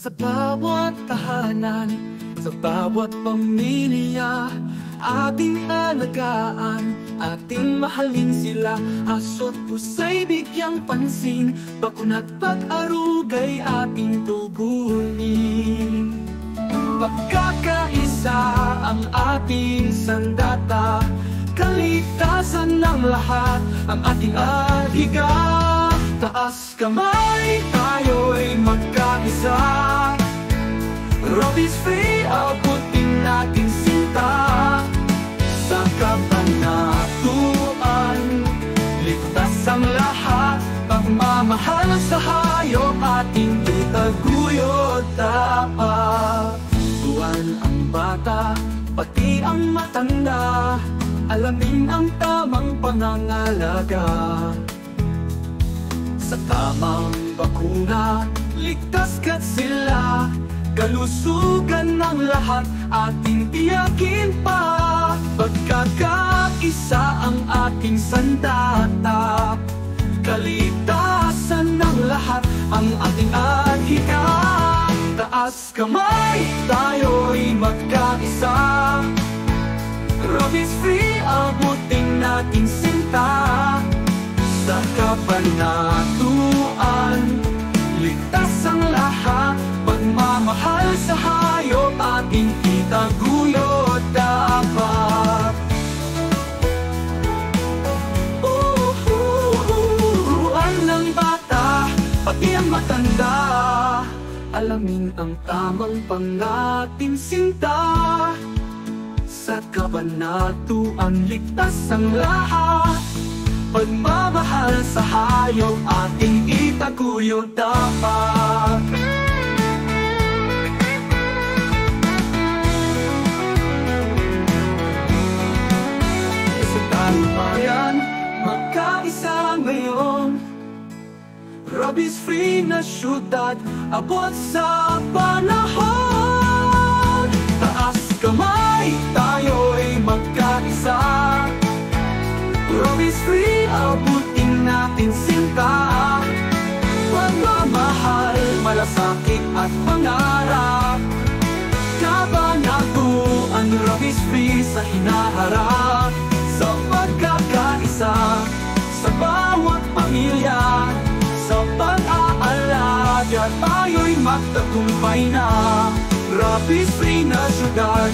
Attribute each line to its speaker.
Speaker 1: Sa bawat tahanan, sa bawat pamilya, ating alagaan, ating mahalin sila. Aso't pusa'y bigyang pansin, bakuna't pag-arugay ating tugunin. Pagkakaisa ang ating sandata, kaligtasan ng lahat ang ating adhiga. Taas kamay, tayo'y magkaisa. Road is free, abutin natin sinta. Sa kabanatuan, ligtas ang lahat. Pagmamahal sa hayop, ating itaguyod dapat. Buwan ang bata, pati ang matanda, alamin ang tamang pangangalaga. Sa tamang bakuna, ligtas ka sila. Kalusugan ng lahat, ating tiyakin pa. Pagkakaisa ang ating sandata, kaligtasan ng lahat ang ating adhika. Taas kamay, tayo'y magkaisa. Road is free, abutin natin sinta. Sa kabanatuan, ligtas ang lahat. Pagmamahal sa hayop, ating itaguyod dapat. Ruan ng bata, pati ang matanda, alamin ang tamang pangating sinta. Sa kabanatuan, ligtas ang lahat. Pagmamahal sa hayop, ating itaguyod dapat. Sa talumpayan, magkaisa ngayon. Rabies free na syudad, abot sa panahon. Taas kamay, tayo'y magkaisa. Rabies free, abutin natin sinta. Pagmamahal, malasakit at pangarap. Kabanatuan, rabies free sa hinaharap. Sa pagkakaisa, sa bawat pamilya, sa pag-aalaga, tayo'y magtagumpay na. Rabies free na syudad.